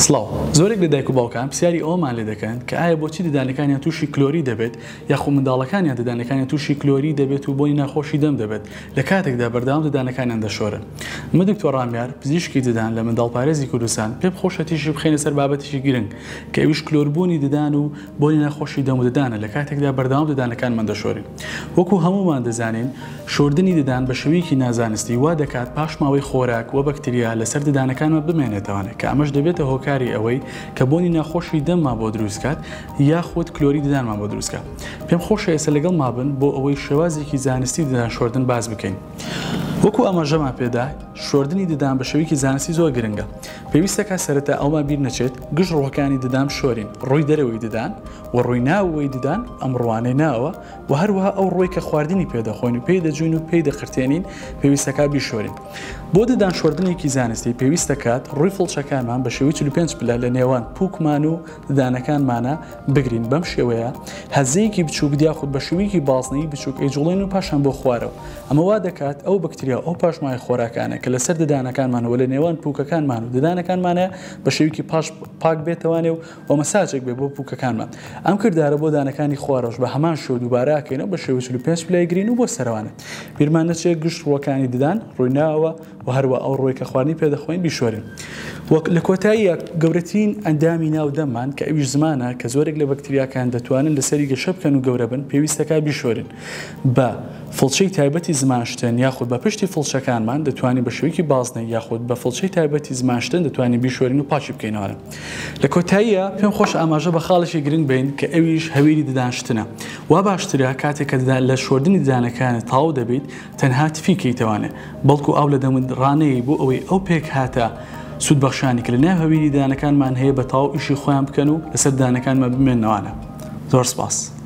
سڵاو زۆرێک لە دایک و باوکان پرسیاری ئەومان لێ دەکەن کە ئایا بۆچی ددانەکانیان تووشی کلۆری دەبێت یاخو منداڵەکانیان ددانەکانیان تووشی کلۆری دەبێت و بۆنی ناخۆشی دەم دەبێت لە کاتێکدا بەردەوام ددانەکانیان دەشۆرن. من دکتۆر ڕامیار پزیشکی ددان لە منداڵپارێزی کوردستان پێم خۆشە تیژی بخەینە سەر بابەتێکی گرنگ کە ئەویش کلۆربوونی ددان و بۆنی ناخۆشی دەم و ددانە لە کاتێکدا بەردەوام ددانەکانمان دەشۆرین. وەکو هەمومان دەزانین شۆردنی ددان بە شێوەیەکی نازانستی وا دەکات پاش ماوەی خۆراک و بەکتریا لەسەر ددانەکانمان بمێنێتەوە کە ئەمەش دەبێتە هۆکاری ئەوەی کە بۆنی ناخۆشی دەممان بۆ دروستکات یاخود کلۆری ددانمان بۆ دروستکات. پێم خۆشە ئێستا لەگەڵ مابن بۆ ئەوەی شێوازێکی زانستی ددان شۆردن باز بکەین. وەکو ئاماژەمان پێدا شۆردنی ددان بە شێوەیەکی زانستی زۆر گرنگە. پێویستە کە سەرەتا ئەومان بیر نەچێت گشت ڕۆکانی ددان شۆرین ڕووی دەرەوەی ددان و ڕووی ناوەوەی ددان ئەم ڕوانەی ناوە و هەروەها ئەو ڕۆی کە خواردنی پێدەخۆین و پێی دەجوین و پێی دەقرتێنین پێویستەکە بیشۆرین. بۆ ددان شۆردنێکی زانستی پێویستە کات ڕووی فڵچەکانمان بە شێوەی 45 پلە لە نێوان پووکمان و ددانەکانمانە بگرین بەم شێوەیە هەزەیەکی بچووک دیاخود بە شێوەیەکی بازنەی بچووک ئەیجوڵین و پاشان بۆ خوارەوە. ئەمە وا دەکات ئەو بەکتریا ئەو پاشمای خۆراکانە کە لەسەر ددانەکانمانەوە لە نێوان پووکەکانمان و ددانەکانمانە بە شێوەیەکی پاک بێتەوانێ و مەساجێک بێ بۆ پووکەکانمان. ئەم کردارە بۆ دانەکانی خوارەوەش بە هەمان شێوە دووبارەکەینەوە بە شێوەی 45 پلای گرین و بۆ سەروانە. بیرمان نەچێت گشت ڕۆکانی ددان ڕووی ناوە و هەروە ئەو ڕۆی کە خواردنی پێدەخۆین بیشۆرین. لە کۆتاییە گەورەترین ئەندامی ناو دەممان کە ئەویش زمانە کە زۆرێک لە بەکتریاکان دەتوانن لەسەری گەشە بکەن و گەورە بن پێویستەکە بیشۆرین. بە فڵچەی تایبەتی زمانشتن یاخود بە پشتی فڵچەکانمان دەتوانین بە شێوەیەکی بازنە یاخود بە فڵچەی تایبەتی زمانشتن دەتوانین بیشۆرین و پاچی بکەینەوە. لە کۆتاییە پێم خۆش ئاماژە بە خاڵێکی گرنگ بین کە ئەویش هەویری ددانشتنە. وا باشترە کاتێک کە لە شۆردنی ددانەکانت تاو دەبێت تەنها تفیکەیتەوانێ بەڵکو ئاو لە دەمڕانەیە بۆ ئەوەی ئەو پێک هاتە سوود بەخشانی کە لە ناو هەویری ددانەکانمان هەیە بە تاو ئیشی خۆیان بکەن و لەسەر ددانەکانمان بمێننەوانە. زۆر سپاس.